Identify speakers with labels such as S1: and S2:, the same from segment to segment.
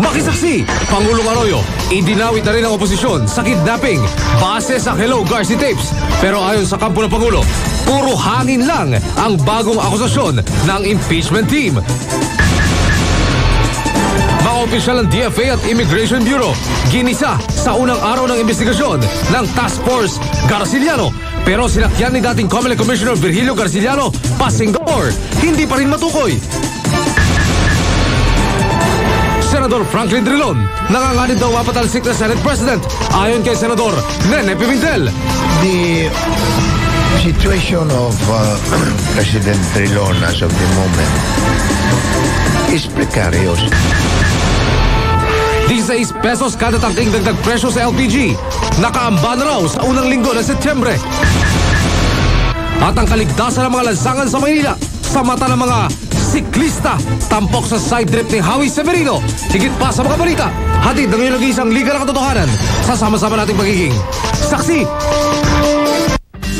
S1: Makisaksi, Pangulong Arroyo, idinawit na rin ang oposisyon sa kidnapping base sa Hello Garci tapes. Pero ayon sa kampo ng Pangulo, puro hangin lang ang bagong akusasyon ng impeachment team. Mga opisyal ng DFA at Immigration Bureau, ginisa sa unang araw ng investigasyon ng Task Force Garciliano. Pero sinakyan ni dating COMELEC Commissioner Virgilio Garciliano pa Singapore, hindi pa rin matukoy. Senador Franklin Drilon, nanganganib daw mapatalsik na Senate President ayon kay Senador Nene Pimentel.
S2: The situation of President Drilon as of the moment is precarious.
S1: 16 pesos kada tangking dagdag presyo sa LPG. Nakaamba na raw sa unang linggo ng Setyembre. At ang kaligtasan ng mga lansangan sa Maynila sa mata ng mga siklista tampok sa side trip ni Howie Severino. Higit pa sa mga balita, hatid ng iyong isang liga ng katotohanan. Sasama-sama nating magiging saksi.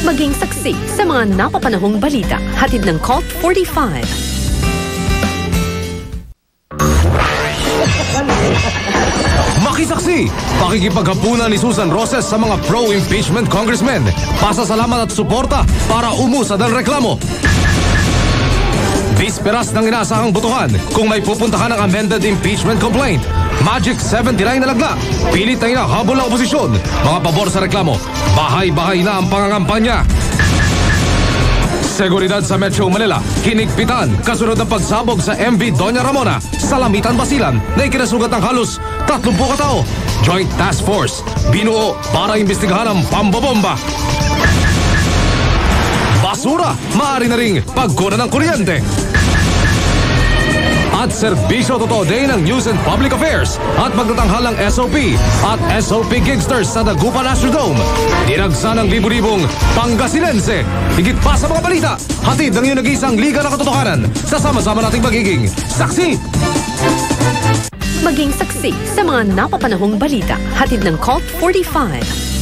S3: Maging saksi sa mga napapanahong balita. Hatid ng Cult 45.
S1: Makisaksi, pakikipaghapunan ni Susan Roses sa mga pro-impeachment congressmen. Pasasalamat at suporta para umusad ang reklamo. Bisperas ng inaasahang butuhan kung may pupuntahan ng amended impeachment complaint. Magic 79 na lagla. Pilit na inahabol ng oposisyon. Mga pabor sa reklamo. Bahay-bahay na ang pangangampanya. Seguridad sa Metro Manila, hinigpitan kasunod ng pagsabog sa MV Doña Ramona sa Lamitan, Basilan na ikinasugat ng halos 30 katao. Joint Task Force, binuo para imbestigahan ang pambobomba. Basura, maaari na ring pagkunan ng kuryente. At serbisyo totoo din ng News and Public Affairs at magtatanghal ng SOP at SOP Gigsters sa Dagupan Astrodome. Dinagsa ng libu-libong Pangasinense. Higit pa sa mga balita, hatid ng iyong nag-iisang liga ng katotohanan. Sasama-sama nating magiging saksi.
S3: Maging saksi sa mga napapanahong balita. Hatid ng Cult 45.